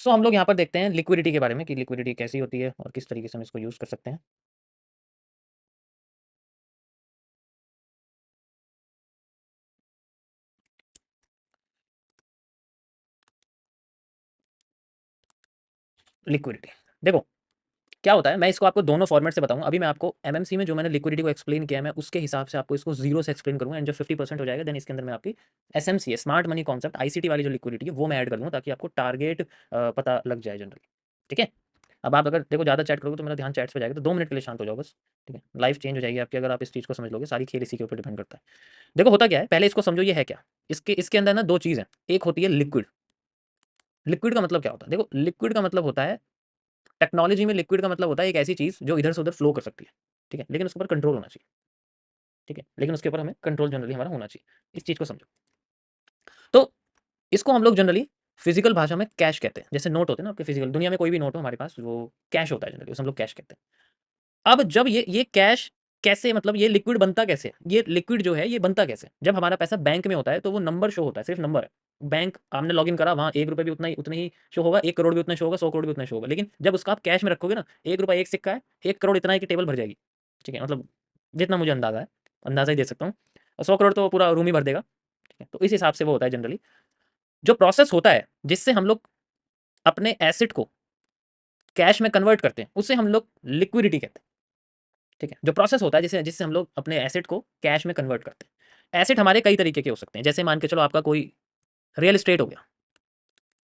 सो हम लोग यहाँ पर देखते हैं लिक्विडिटी के बारे में कि लिक्विडिटी कैसी होती है और किस तरीके से हम इसको यूज़ कर सकते हैं। लिक्विडिटी देखो क्या होता है, मैं इसको आपको दोनों फॉर्मेट से बताऊंगा। अभी मैं आपको एमएमसी में जो मैंने लिक्विडिटी को एक्सप्लेन किया है, मैं उसके हिसाब से आपको इसको जीरो से एक्सप्लेन करूंगा एंड जब 50% हो जाएगा देन इसके अंदर मैं आपकी एसएमसी है, स्मार्ट मनी कॉन्सेप्ट, आईसीटी वाली जो लिक्विडिटी है वो मैं ऐड कर दूंगा ताकि आपको टारगेट पता लग जाए जनरली। ठीक है, अब आप अगर देखो ज़्यादा चैट करोगे तो मेरा ध्यान चैट्स पे जाएगा, तो 2 मिनट के लिए शांत हो जाओ बस। ठीक है, लाइफ चेंज हो जाएगी आपकी अगर आप इस चीज़ को समझ लोगे। सारी खेल इसी के ऊपर डिपेंड करता है। देखो होता क्या है, पहले इसको समझो, ये है क्या। इसके इसके अंदर ना दो चीज़ है। एक होती है लिक्विड। लिक्विड का मतलब क्या होता है, देखो लिक्विड का मतलब होता है, टेक्नोलॉजी में लिक्विड का मतलब होता है एक ऐसी चीज़ जो इधर से उधर फ्लो कर सकती है। ठीक है, लेकिन उसके ऊपर कंट्रोल होना चाहिए। ठीक है, लेकिन उसके ऊपर हमें कंट्रोल जनरली हमारा होना चाहिए। इस चीज़ को समझो। तो इसको हम लोग जनरली फिजिकल भाषा में कैश कहते हैं। जैसे नोट होते हैं ना आपके, फिजिकल दुनिया में कोई भी नोट हो हमारे पास वो कैश होता है जनरली, उसे हम लोग कैश कहते हैं। अब जब ये कैश कैसे, मतलब ये लिक्विड बनता कैसे है? ये लिक्विड जो है ये बनता कैसे? जब हमारा पैसा बैंक में होता है तो वो नंबर शो होता है, सिर्फ नंबर है। बैंक हमने लॉगिन करा, वहाँ 1 रुपये भी उतना ही शो होगा, 1 करोड़ भी उतना शो होगा, 100 करोड़ भी उतना शो होगा। लेकिन जब उसका आप कैश में रखोगे ना, 1 रुपया 1 सिक्का है, 1 करोड़ इतना है कि टेबल भर जाएगी। ठीक है, मतलब जितना मुझे अंदाज़ा है, अंदाज़ा ही दे सकता हूँ। और 100 करोड़ तो पूरा रूम ही भर देगा। ठीक है, तो इस हिसाब से वो होता है जनरली। जो प्रोसेस होता है जिससे हम लोग अपने एसेट को कैश में कन्वर्ट करते हैं, उसे हम लोग लिक्विडिटी कहते हैं। ठीक है, जो प्रोसेस होता है जिससे जिससे हम लोग अपने एसेट को कैश में कन्वर्ट करते हैं। एसेट हमारे कई तरीके के हो सकते हैं, जैसे मान के चलो आपका कोई रियल एस्टेट हो गया।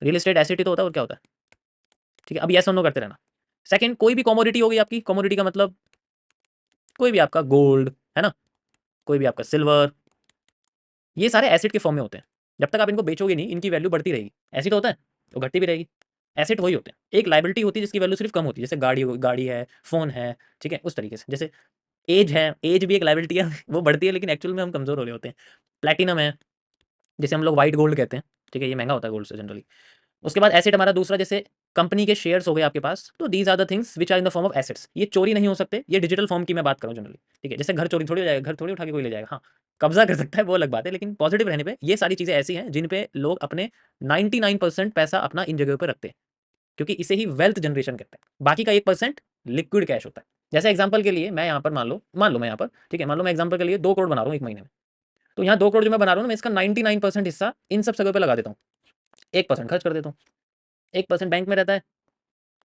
रियल एस्टेट एसेट ही तो होता है, और क्या होता है। ठीक है, अब यस और नो करते रहना। सेकंड, कोई भी कमोडिटी हो गई आपकी। कमोडिटी का मतलब कोई भी आपका गोल्ड है ना, कोई भी आपका सिल्वर, ये सारे एसेट के फॉर्म में होते हैं। जब तक आप इनको बेचोगे नहीं, इनकी वैल्यू बढ़ती रहेगी। ऐसी तो होता है, तो घटती भी रहेगी। एसेट वही होते हैं। एक लाइबिलिटी होती है जिसकी वैल्यू सिर्फ कम होती है, जैसे गाड़ी है, फोन है। ठीक है, उस तरीके से। जैसे एज है, एज भी एक लाइबिलिटी है वो बढ़ती है, लेकिन एक्चुअल में हम कमजोर हो रहे होते हैं। प्लेटिनम है, जिसे हम लोग व्हाइट गोल्ड कहते हैं। ठीक है, ये महंगा होता है गोल्ड से जनरली। उसके बाद एसेट हमारा दूसरा, जैसे कंपनी के शेयर्स हो गए आपके पास, तो these are the things which are in the form of assets. ये चोरी नहीं हो सकते, ये डिजिटल फॉर्म की मैं बात कर रहा हूँ जनरली। ठीक है, जैसे घर चोरी थोड़ी हो जाएगा, घर थोड़ी उठा के कोई ले जाएगा। हाँ, कब्जा कर सकता है, वो अलग बात है, लेकिन पॉजिटिव रहने पे ये सारी चीज़ें ऐसी हैं जिन पे लोग अपने 99% पैसा अपना इन जगह पर रखते हैं, क्योंकि इसे ही वेल्थ जनरेशन कहते हैं। बाकी का 1% लिक्विड कैश होता है। जैसे एग्जाम्पल के लिए मैं यहाँ पर मान लो मैं यहाँ पर, ठीक है, मान लो मैं एग्जाम्पल के लिए 2 करोड़ बना रहा हूँ 1 महीने में। तो यहाँ 2 करोड़ जो मैं बना रहा हूँ ना, मैं इसका 99% हिस्सा इन सब जगह पे लगा देता हूँ, 1% खर्च कर देता हूँ। 1% बैंक में रहता है,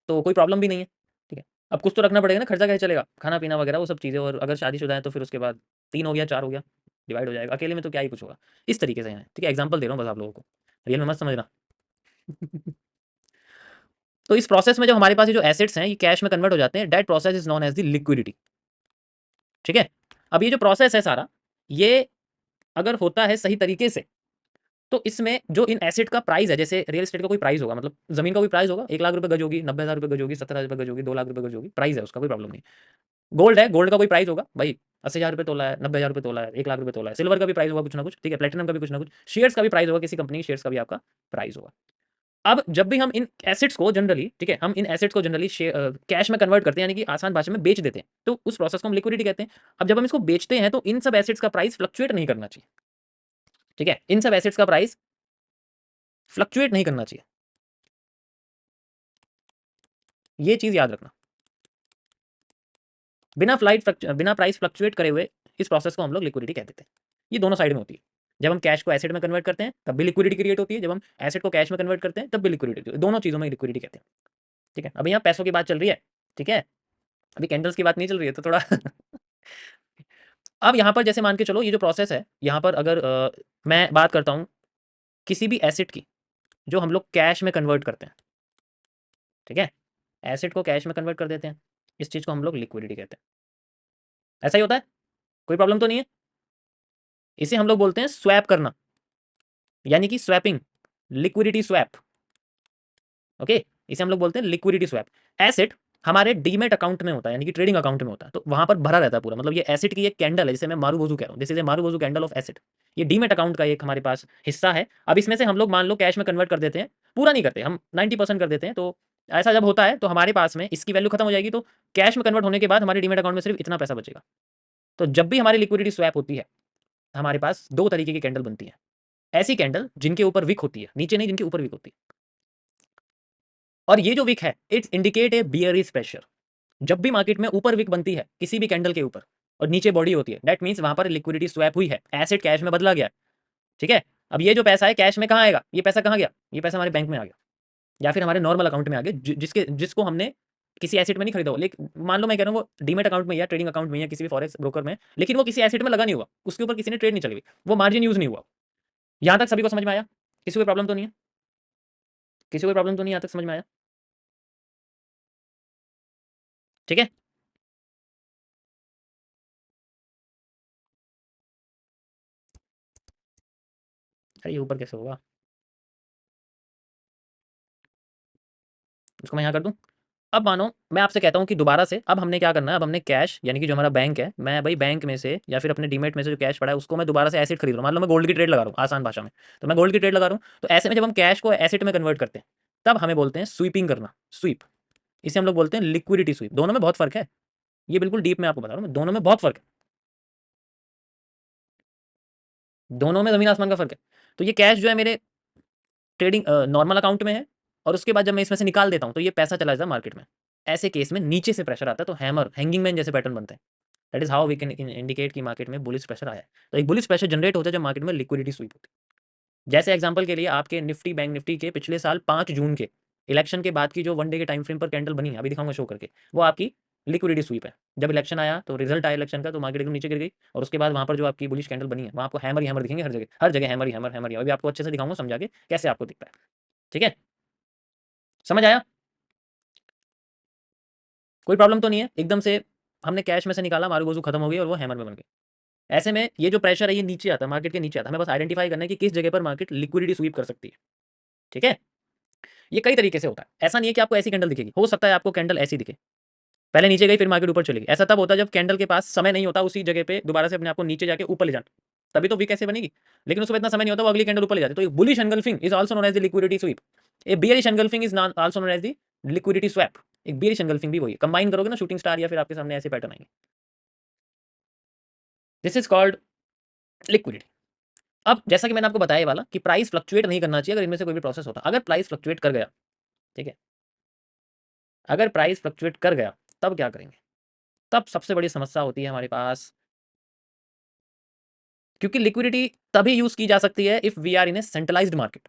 तो कोई प्रॉब्लम भी नहीं है। ठीक है, अब कुछ तो रखना पड़ेगा ना, खर्चा कैसे चलेगा, खाना पीना वगैरह वो सब चीज़ें। और अगर शादीशुदा है तो फिर उसके बाद 3 हो गया, 4 हो गया, डिवाइड हो जाएगा। अकेले में तो क्या ही कुछ होगा। इस तरीके से है। ठीक है, एग्जाम्पल दे रहा हूँ बस आप लोगों को, रियल में मत समझना। तो इस प्रोसेस में जब हमारे पास ये जो एसेट्स हैं ये कैश में कन्वर्ट हो जाते हैं, that process is known as the liquidity. ठीक है, अब ये जो प्रोसेस है सारा, ये अगर होता है सही तरीके से, तो इसमें जो इन एसेट का प्राइस है, जैसे रियल एस्टेट का कोई प्राइस होगा, मतलब जमीन का कोई प्राइस होगा, 1 लाख रुपए गज होगी, 90,000 रुपए गज होगी, 70,000 रुपए गज होगी, 2 लाख रुपए गज होगी, प्राइस है उसका, कोई प्रॉब्लम नहीं। गोल्ड है, गोल्ड का कोई प्राइस होगा भाई, 80,000 रुपए तोला है, 90,000 रुपए तोला है, 1 लाख रुपए तोला है। सिल्वर का भी प्राइस होगा कुछ ना कुछ। ठीक है, प्लेटिनम का भी कुछ ना कुछ। शेयर्स का भी प्राइस होगा, किसी कंपनी के शेयर्स का भी आपका प्राइस होगा। अब जब भी हम इन एसेट्स को जनरली, ठीक है, हम इन एसेट्स को जनरली कैश में कन्वर्ट करते हैं, यानी कि आसान भाषा में बेच देते हैं, तो उस प्रोसेस को हम लिक्विडिटी कहते हैं। अब जब हम इसको बेचते हैं तो इन सब एसेट्स का प्राइस फ्लक्चुएट नहीं करना चाहिए। ठीक है, इन सब एसेट्स का प्राइस फ्लक्चुएट नहीं करना चाहिए, ये चीज याद रखना। बिना प्राइस फ्लक्चुएट करे हुए इस प्रोसेस को हम लोग लिक्विडिटी कह देते हैं। ये दोनों साइड में होती है। जब हम कैश को एसेट में कन्वर्ट करते हैं तब भी लिक्विडिटी क्रिएट होती है, जब हम एसेट को कैश में कन्वर्ट करते हैं तब भी लिक्विडिटी होती है। दोनों चीजों में लिक्विडिटी कहते हैं। ठीक है, अभी यहाँ पैसों की बात चल रही है। ठीक है, अभी कैंडल्स की बात नहीं चल रही है, तो थोड़ा अब यहाँ पर जैसे मान के चलो, ये जो प्रोसेस है यहाँ पर, अगर मैं बात करता हूँ किसी भी एसेट की जो हम लोग कैश में कन्वर्ट करते हैं। ठीक है, एसेट को कैश में कन्वर्ट कर देते हैं, इस चीज़ को हम लोग लिक्विडिटी कहते हैं। ऐसा ही होता है, कोई प्रॉब्लम तो नहीं है। इसे हम लोग बोलते हैं स्वैप करना, यानी कि स्वैपिंग, लिक्विडिटी स्वैप। ओके, इसे हम लोग बोलते हैं लिक्विडिटी स्वैप। एसेट हमारे डीमेट अकाउंट में होता है, यानी कि ट्रेडिंग अकाउंट में होता है, तो वहां पर भरा रहता है पूरा। मतलब ये एसेट की एक कैंडल है, जिसे मैं मारूबोजू कह रहा हूँ, this is a marubozu candle of asset. ये डीमेट अकाउंट का एक हमारे पास हिस्सा है। अब इसमें से हम लोग मान लो कैश में कन्वर्ट कर देते हैं, पूरा नहीं करते हम, 90% कर देते हैं। तो ऐसा जब होता है तो हमारे पास में इसकी वैल्यू खत्म हो जाएगी, तो कैश में कन्वर्ट होने के बाद हमारे डीमेट अकाउंट में सिर्फ इतना पैसा बचेगा। तो जब भी हमारी लिक्विडिटी स्वैप होती है, हमारे पास दो तरीके की कैंडल बनती है। ऐसी कैंडल जिनके ऊपर विक होती है, नीचे नहीं, जिनके ऊपर विक होती है। और ये जो विक है it's indicate a bearish pressure. जब भी मार्केट में ऊपर विक बनती है किसी भी कैंडल के ऊपर और नीचे बॉडी होती है, दैट मीन्स वहां पर लिक्विडिटी स्वैप हुई है, एसेट कैश में बदला गया। ठीक है, अब ये जो पैसा है कैश में कहाँ आएगा, ये पैसा कहाँ गया, ये पैसा हमारे बैंक में आ गया या फिर हमारे नॉर्मल अकाउंट में आ गया, जिसको हमने किसी एसेट में नहीं खरीदा हो। लेकिन मान लो मैं कह रहा हूँ वो डीमेट अकाउंट में या ट्रेडिंग अकाउंट में या किसी भी फॉरेक्स ब्रोकर में, लेकिन वो किसी एसेट में लगा नहीं हुआ, उसके ऊपर किसी ने ट्रेड नहीं चली हुई, वो मार्जिन यूज नहीं हुआ। यहाँ तक सभी को समझ में आया? किसी को प्रॉब्लम तो नहीं है? किसी को प्रॉब्लम तो नहीं, यहाँ तक समझ में आया? ठीक है, अरे ये ऊपर कैसे होगा, उसको मैं यहाँ कर दूँ। अब मानो मैं आपसे कहता हूँ कि दोबारा से अब हमने क्या करना है, अब हमने कैश यानी कि जो हमारा बैंक है, मैं भाई बैंक में से या फिर अपने डीमेट में से जो कैश पड़ा है उसको मैं दोबारा से एसेट खरीद रहा हूँ। मान लो मैं गोल्ड की ट्रेड लगा रहा हूँ, आसान भाषा में तो मैं गोल्ड की ट्रेड लगा रहा हूँ। तो ऐसे में जब हम कैश को एसेट में कन्वर्ट करते हैं तब हमें बोलते हैं स्वीपिंग करना, स्वीप। इसे हम लोग बोलते हैं लिक्विडिटी स्वीप। दोनों में बहुत फर्क है, ये बिल्कुल डीप में आपको बता रहा हूँ, दोनों में बहुत फर्क है, दोनों में जमीन आसमान का फर्क है। तो ये कैश जो है मेरे ट्रेडिंग नॉर्मल अकाउंट में है और उसके बाद जब मैं इसमें से निकाल देता हूँ तो ये पैसा चला जाता है मार्केट में। ऐसे केस में नीचे से प्रेशर आता है तो हैमर हैंगिंग मैन जैसे पैटर्न बनते हैं। That is how we can indicate कि मार्केट में बुलिश प्रेशर आया है। तो एक बुलिश प्रेशर जनरेट होता है जब मार्केट में लिक्विडिटी स्वीप होती है। जैसे एग्जांपल के लिए आपके निफ्टी बैंक निफ्टी के पिछले साल 5 जून के इलेक्शन के बाद की जो वन डे के टाइम फ्रेम पर कैंडल बनी है, अभी दिखाऊंगा शो करके, वो आपकी लिक्विडिटी स्वीप है। जब इलेक्शन आया तो रिजल्ट आया इलेक्शन का तो मार्केट एकदम नीचे गिर गई और उसके बाद वहां पर जो आपकी बुलिश कैंडल बनी है वहां आपको हैमर ही हैमर दिखेंगे, हर जगह हैमर ही हैमर हैमर ही। अभी आपको अच्छे से दिखाऊंगा समझा के कैसे आपको दिखता है। ठीक है, समझ आया? कोई प्रॉब्लम तो नहीं है? एकदम से हमने कैश में से निकाला, मारू गोजू खत्म हो गई और वो हैमर में बन गई। ऐसे में ये जो प्रेशर है ये नीचे आता है, मार्केट के नीचे आता है। हमें बस आइडेंटिफाई करना है कि किस जगह पर मार्केट लिक्विडिटी स्वीप कर सकती है। ठीक है, ये कई तरीके से होता है। ऐसा नहीं है कि आपको ऐसी कैंडल दिखेगी, हो सकता है आपको कैंडल ऐसी दिखे, पहले नीचे गई फिर मार्केट ऊपर चली गई। ऐसा तब होता है जब कैंडल के पास समय नहीं होता उसी जगह पे दोबारा से अपने आप को नीचे जाके ऊपर ले जाना, तभी तो वीक ऐसे बनेगी। लेकिन उसको इतना समय नहीं होता, वो अगली कैंडल ऊपर ले जाती है। तो एक bullish engulfing is also known as the liquidity sweep. A bearish engulfing is also known as the liquidity swap. एक बियरिश एंगल्फिंग भी वही है, कंबाइन करोगे ना शूटिंग स्टार या फिर आपके सामने ऐसे पैटर्न आएंगे। This is called liquidity. अब जैसा कि मैंने आपको बताया ये वाला कि प्राइस फ्लक्चुएट नहीं करना चाहिए अगर इनमें से कोई भी प्रोसेस होता। अगर प्राइस फ्लक्चुएट कर गया, ठीक है, अगर प्राइस फ्लक्चुएट कर गया तब क्या करेंगे? तब सबसे बड़ी समस्या होती है हमारे पास, क्योंकि लिक्विडिटी तभी यूज की जा सकती है if we are in a centralised market.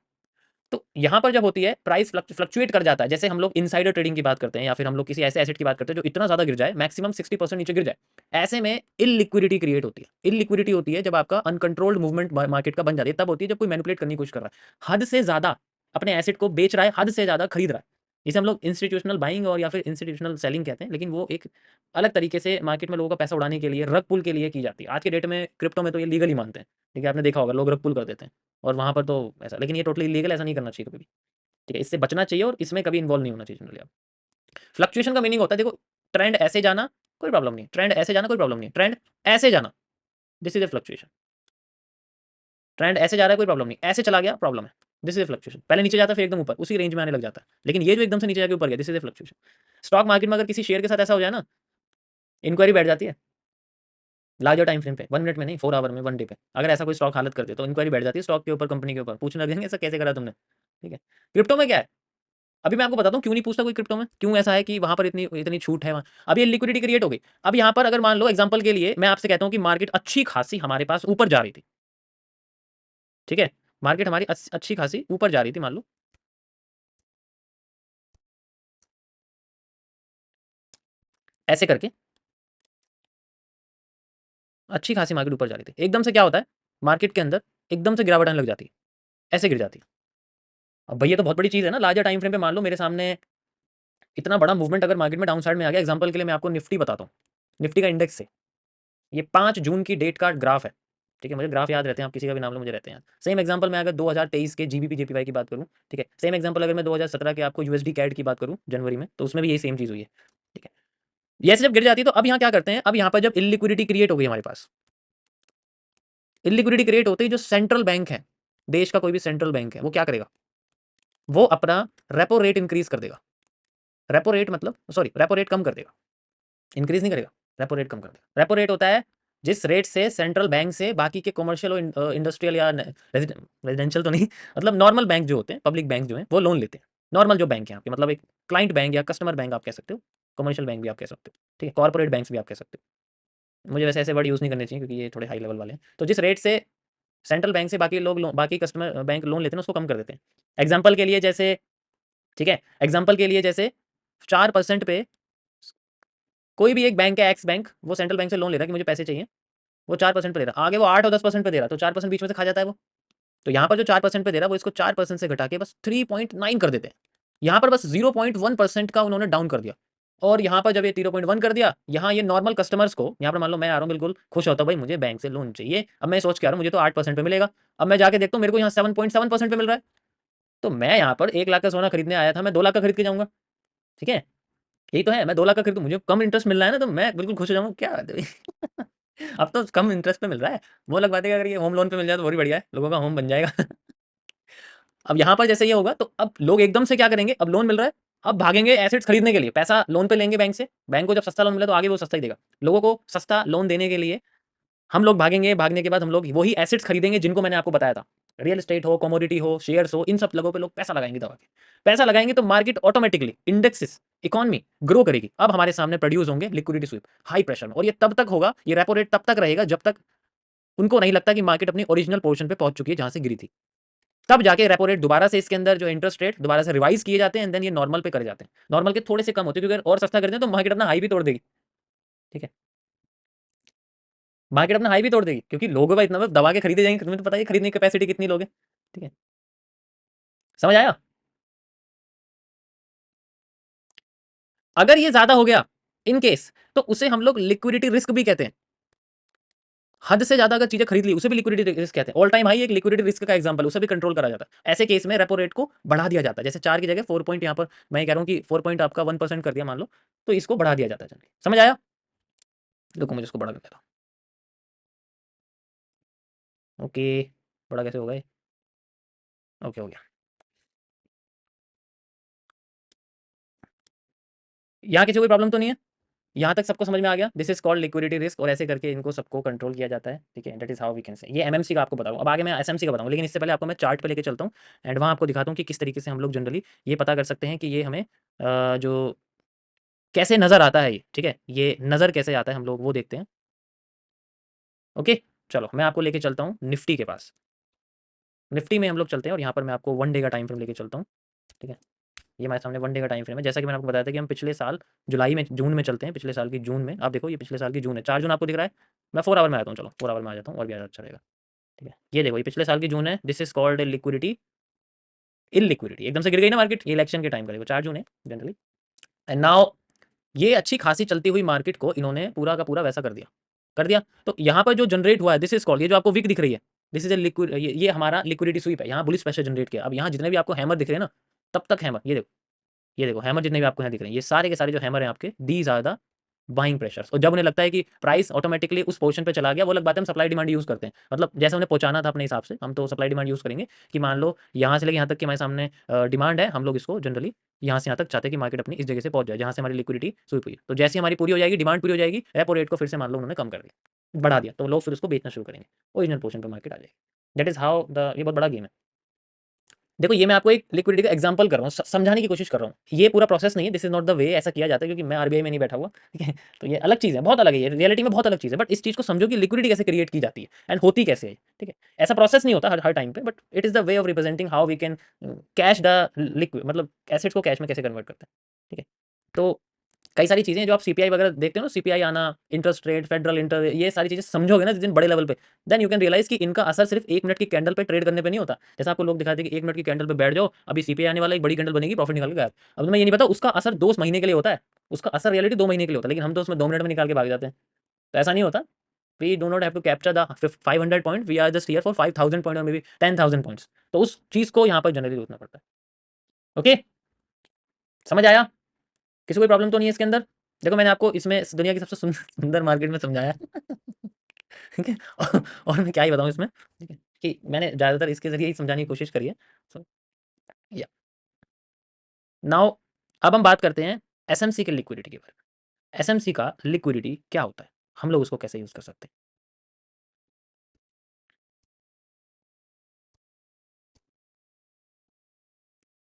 तो यहां पर जब होती है प्राइस फ्लक्चुएट कर जाता है, जैसे हम लोग इनसाइडर ट्रेडिंग की बात करते हैं या फिर हम लोग किसी ऐसे एसेट की बात करते हैं जो इतना ज्यादा गिर जाए, मैक्सिमम 60% नीचे गिर जाए, ऐसे में इलिक्विडिटी क्रिएट होती है। इलिक्विडिटी होती है जब आपका अनकंट्रोल्ड मूवमेंट मार्केट का बन जाती है, तब होती है जब कोई मैनिपुलेट करने की कोशिश कर रहा है, हद से ज्यादा अपने एसेट को बेच रहा है, हद से ज्यादा खरीद रहा है। इसे हम लोग इंस्टीट्यूशनल बाइंग और या फिर इंस्टीट्यूशनल सेलिंग कहते हैं, लेकिन वो एक अलग तरीके से मार्केट में लोगों का पैसा उड़ाने के लिए, रग पुल के लिए की जाती है। आज के डेट में क्रिप्टो में तो ये लीगल ही मानते हैं। ठीक है, आपने देखा होगा लोग रग पुल कर देते हैं और वहां पर तो ऐसा, लेकिन ये टोटली इलीगल, ऐसा नहीं करना चाहिए कभी भी। ठीक है, इससे बचना चाहिए और इसमें कभी इन्वॉल्व नहीं होना चाहिए जनरली। आप फ्लक्चुएशन का मीनिंग होता है, देखो ट्रेंड ऐसे जाना कोई प्रॉब्लम नहीं, ट्रेंड ऐसे जाना कोई प्रॉब्लम नहीं, ट्रेंड ऐसे जाना, this is a fluctuation. Trend ऐसे जा रहा है कोई प्रॉब्लम नहीं, ऐसे चला गया प्रॉब्लम है, दिस इज ए फ्लक्चुएशन। पहले नीचे जाता है फिर एकदम ऊपर उसी रेंज में आने लग जाता है, लेकिन ये जो एकदम से नीचे जाके ऊपर गया, this is a fluctuation. Stock market में अगर किसी शेयर के साथ ऐसा हो जाए ना, इंक्वायरी बैठ जाती है लार्जर टाइम फ्रेम पे, 1 मिनट में नहीं, 4 आवर में, 1 डे पे। अगर ऐसा कोई स्टॉक हालत कर दे तो इंक्वायरी बैठ जाती है स्टॉक के ऊपर, कंपनी के ऊपर, पूछने लग जाएंगे ऐसा कैसे करा तुमने। ठीक है, क्रिप्टो में क्या है, अभी मैं आपको बताता हूँ क्यों नहीं पूछता कोई क्रिप्टो में, क्यों ऐसा है कि वहां पर इतनी इतनी छूट है वहाँ। अब ये लिक्विडिटी क्रिएट हो गई। अब यहाँ पर अगर मान लो एग्जांपल के लिए मैं आपसे कहता हूँ कि मार्केट अच्छी खासी हमारे पास ऊपर जा रही थी, ठीक है, मार्केट हमारी अच्छी खासी ऊपर जा रही थी, मान लो ऐसे करके अच्छी खासी मार्केट ऊपर जा रही थी, एकदम से क्या होता है मार्केट के अंदर, एकदम से गिरावट आने लग जाती है, ऐसे गिर जाती है। अब भैया तो बहुत बड़ी चीज़ है ना, लार्जर टाइम फ्रेम पे मान लो मेरे सामने इतना बड़ा मूवमेंट अगर मार्केट में डाउन साइड में आ गया। एग्जांपल के लिए मैं आपको निफ्टी बताता हूँ, निफ्टी का इंडेक्स से, ये 5 जून की डेट का ग्राफ है। ठीक है, मुझे ग्राफ याद रहते हैं, आप किसी का भी नाम लो मुझे रहते हैं याद। सेम एग्जांपल मैं अगर 2023 के जीबीपी जेपीवाई की बात करूँ, ठीक है, सेम एग्जांपल अगर मैं 2017 के आपको यूएसडी कैड की बात करूँ जनवरी में, तो उसमें भी यही सेम चीज़ हुई है। ठीक है, ये ऐसे जब गिर जाती है तो अब यहाँ क्या करते हैं, अब यहाँ पर जब इलिक्विडिटी क्रिएट हो गई हमारे पास, इलिक्विडिटी क्रिएट होती है, जो सेंट्रल बैंक है, देश का कोई भी सेंट्रल बैंक है, वो क्या करेगा, वो अपना रेपो रेट इंक्रीज कर देगा। रेपो रेट मतलब सॉरी, रेपो रेट कम कर देगा, इंक्रीज नहीं करेगा, रेपो रेट कम कर देगा। रेपो रेट होता है जिस रेट से सेंट्रल बैंक से बाकी के कमर्शियल और इंडस्ट्रियल या रेजिडेंशियल तो नहीं, मतलब नॉर्मल बैंक जो होते हैं, पब्लिक बैंक जो हैं, वो लोन लेते हैं। नॉर्मल जो बैंक है आपके, मतलब एक क्लाइंट बैंक या कस्टमर बैंक आप कह सकते हो, कमर्शियल बैंक भी आप कह सकते हो, ठीक है, कॉर्पोरेट बैंक्स भी आप कह सकते हो। मुझे वैसे ऐसे वर्ड यूज़ नहीं करने चाहिए क्योंकि ये थोड़े हाई लेवल वाले हैं। तो जिस रेट से सेंट्रल बैंक से बाकी लोग बाकी कस्टमर बैंक लोन लेते हैं ना, उसको कम कर देते हैं। एग्जाम्पल के लिए जैसे, ठीक है, एग्जाम्पल के लिए जैसे 4% पे कोई भी एक बैंक है, एक्स बैंक, वो सेंट्रल बैंक से लोन ले रहा है कि मुझे पैसे चाहिए, वो 4% पे दे रहा है, आगे वो 8 और 10% पे दे रहा है, तो 4% बीच में से खा जाता है वो। तो यहाँ पर जो 4% पे दे रहा है वो इसको 4% से घटा के बस 3.9 कर देते हैं। यहाँ पर बस 0.1% का उन्होंने डाउन कर दिया। और यहाँ पर जब ये 0.1 कर दिया, यहाँ ये नॉर्मल कस्टमर्स को, यहाँ पर मान लो मैं आ रहा हूँ बिल्कुल खुश होता हूँ, भाई मुझे बैंक से लोन चाहिए, अब मैं सोच के आ रहा हूँ मुझे तो 8% पे मिलेगा। अब मैं जाके देखता हूँ मेरे को यहाँ 7.7% पे मिल रहा है। तो मैं यहाँ पर 1 लाख का सोना खरीदने आया था, मैं 2 लाख का खरीद के जाऊँगा, ठीक है? यही तो है, मैं 2 लाख का खरीदूँ, मुझे कम इंटरेस्ट मिल रहा है ना, तो मैं बिल्कुल खुश हो जाऊँगा, क्या बात है भई। अब तो कम इंटरेस्ट पे मिल रहा है। वो अलग बात है कि अगर ये होम लोन पे मिल जाए तो और भी बढ़िया है, लोगों का होम बन जाएगा। अब यहाँ पर जैसे ये होगा तो अब लोग एकदम से क्या करेंगे, अब लोन मिल रहा है, अब भागेंगे एसेट्स खरीदने के लिए, पैसा लोन पे लेंगे बैंक से, बैंक को जब सस्ता लोन मिला तो आगे वो सस्ता ही देगा। लोगों को सस्ता लोन देने के लिए हम लोग भागेंगे, भागने के बाद हम लोग वही एसेट्स खरीदेंगे जिनको मैंने आपको बताया था, रियल एस्टेट हो, कमोडिटी हो, शेयर्स हो, इन सब लोगों पे लोग पैसा लगाएंगे दबा के। पैसा लगाएंगे तो market automatically, indexes, economy grow करेगी। अब हमारे सामने प्रोड्यूस होंगे लिक्विडिटी स्वीप हाई प्रेशर में, और ये तब तक होगा, ये रेपो रेट तब तक रहेगा जब तक उनको नहीं लगता कि मार्केट अपनी ओरिजिनल पोजीशन पे पहुंच चुकी है जहां से गिरी थी। तब जाके रेपो रेट दोबारा से, इसके अंदर जो इंटरेस्ट रेट दोबारा से रिवाइज किए जाते हैं, एंड देन ये नॉर्मल पे करे जाते हैं। नॉर्मल के थोड़े से कम होते हैं, क्योंकि अगर और सस्ता कर दें तो मार्केट अपना हाई भी तोड़ देगी, ठीक है, मार्केट अपना हाई भी तोड़ देगी, क्योंकि लोगों का इतना मतलब दबा के खरीदे जाएंगे, तुम्हें तो पता है खरीदने की कैपेसिटी कितनी लोग हैं, ठीक है, समझ आया? अगर ये ज्यादा हो गया इन केस, तो उसे हम लोग लिक्विडिटी रिस्क भी कहते हैं। हद से ज्यादा अगर चीजें खरीद ली उसे भी लिक्विडिटी रिस्क कहते हैं। ऑल टाइम हाई एक लिक्विडिटी रिस्क का एग्जांपल, उसे भी कंट्रोल करा जाता है। ऐसे केस में रेपो रेट को बढ़ा दिया जाता है, जैसे 4 की जगह 4 पॉइंट, यहाँ पर मैं कह रहा हूँ कि 4 पॉइंट आपका 1% कर दिया मान लो, तो इसको बढ़ा दिया जाता है। चलिए समझ आया? देखो मुझे इसको बढ़ा देता हूँ। ओके, बड़ा कैसे होगा ये? ओके हो गया। यहाँ किसी कोई प्रॉब्लम तो नहीं है? यहाँ तक सबको समझ में आ गया? This is called liquidity risk, और ऐसे करके इनको सबको कंट्रोल किया जाता है, ठीक है, that is how we can say. ये एमएमसी का आपको बता रहा हूँ, अब आगे मैं एसएमसी का बताऊँ, लेकिन इससे पहले आपको मैं चार्ट पे लेके चलता हूँ, एंड वहाँ आपको दिखाता हूँ कि किस तरीके से हम लोग जनरली ये पता कर सकते हैं कि ये हमें जो कैसे नज़र आता है ये, ठीक है, ये नज़र कैसे आता है हम लोग वो देखते हैं। ओके, चलो मैं आपको लेके चलता हूँ निफ्टी के पास। निफ्टी में हम लोग चलते हैं, और यहाँ पर मैं आपको 1 डे का टाइम फ्रेम लेके चलता हूँ, ठीक है। ये हमारे सामने 1 डे का टाइम फ्रेम है। जैसा कि मैंने आपको बताया था कि हम पिछले साल जुलाई में, जून में चलते हैं, पिछले साल की जून में। आप देखो ये पिछले साल की जून है, 4 जून आपको दिख रहा है। मैं 4 आवर में आता हूँ, चलो 4 आवर में आ जाता हूँ और भी ज़्यादा अच्छा रहेगा, ठीक है। ये देखो ये पिछले साल की जून है, this is called liquidity, illiquidity, एकदम से गिर गई ना मार्केट, ये इलेक्शन के टाइम का देखो 4 जून है जनरली। एंड नाउ ये अच्छी खासी चलती हुई मार्केट को इन्होंने पूरा का पूरा वैसा कर दिया, कर दिया। तो यहाँ पर जो जनरेट हुआ है, दिस इज कॉल्ड, ये जो आपको विक दिख रही है, दिस इज ए लिक्विड, ये हमारा लिक्विडिटी स्वीप है। यहाँ बुलिश प्रेशर जनरेट किया। अब यहाँ जितने भी आपको हैमर दिख रहे हैं ना, तब तक हैमर, ये देखो, ये देखो हैमर जितने भी आपको यहाँ दिख रहे हैं, ये सारे के सारे जो हैमर हैं आपके, these are the buying pressures. और जब उन्हें लगता है कि प्राइस ऑटोमेटिकली उस पोजीशन पे चला गया, वो अलग बात है, हम सप्लाई डिमांड यूज़ करते हैं, मतलब जैसे उन्हें पहुंचाना था अपने हिसाब से, हम तो सप्लाई डिमांड यूज़ करेंगे कि मान लो यहाँ से लेके यहाँ तक कि हमारे सामने डिमांड है, हम लोग इसको जनरली यहाँ से यहाँ तक चाहते हैं कि मार्केट अपनी इस जगह से पहुंच जाए जहाँ से हमारी लिक्विडिटी स्वीप हुई है। तो जैसे हमारी पूरी हो जाएगी, डिमांड पूरी हो जाएगी, रेपो रेट को फिर से मान लो उन्होंने कम कर दिया, बढ़ा दिया, तो लोग फिर उसको बेचना शुरू करेंगे, ओरिजिनल पोजीशन पर मार्केट आ जाएगी। दैट इज हाउ द, ये बहुत बड़ा गेम है। देखो ये मैं आपको एक लिक्विडिटी का एग्जांपल कर रहा हूँ, समझाने की कोशिश कर रहा हूँ। ये पूरा प्रोसेस नहीं है, this is not the way ऐसा किया जाता है, क्योंकि मैं आरबीआई में नहीं बैठा हुआ, ठीक है। तो ये अलग चीज़ है, बहुत अलग है, ये रियलिटी में बहुत अलग चीज़ है। बट इस चीज़ को समझो कि लिक्विडिटी कैसे क्रिएट की जाती है एंड होती कैसे है, ठीक है। ऐसा प्रोसेस नहीं होता हर हर टाइम पे, but it is the way of representing how we can cash the liquid, मतलब एसेट्स को कैश में कैसे कन्वर्ट करते हैं, ठीक है। तो कई सारी चीज़ें जो आप सीपीआई वगैरह देखते हो ना, सीपीआई आना, इंटरेस्ट रेट, फेडरल इंटर, ये सारी चीज़ें समझोगे ना जिस दिन बड़े लेवल पे, देन यू कैन रियलाइज कि इनका असर सिर्फ 1 मिनट की कैंडल पे ट्रेड करने पे नहीं होता। जैसा आपको लोग दिखाते हैं कि 1 मिनट की कैंडल पे बैठ जाओ, अभी सीपीआई आने वाला, एक बड़ी कैंडल बनेगी, प्रॉफिट निकाल के गायब। अब तुम्हें ये नहीं पता उसका असर 2 महीने के लिए होता है, उसका असर रियलिटी 2 महीने के लिए होता है, लेकिन हम तो उसमें 2 मिनट में निकाल के भाग जाते हैं। तो ऐसा नहीं होता। We do not have to capture the 500 point, we are just here for 5000 point और मे बी 10,000 पॉइंट्स। तो उस चीज़ को यहाँ पर जनरली उतना पड़ता है। ओके, समझ आया? किसी कोई प्रॉब्लम तो नहीं है इसके अंदर? देखो मैंने आपको इसमें दुनिया की सबसे सुंदर मार्केट में समझाया। ठीक है। और मैं क्या ही बताऊँ इसमें, ठीक है, कि मैंने ज़्यादातर इसके ज़रिए ही समझाने की कोशिश करी है। सो या नाउ अब हम बात करते हैं एसएमसी के लिक्विडिटी के बारे में। एसएमसी का लिक्विडिटी क्या होता है? हम लोग उसको कैसे यूज़ कर सकते हैं?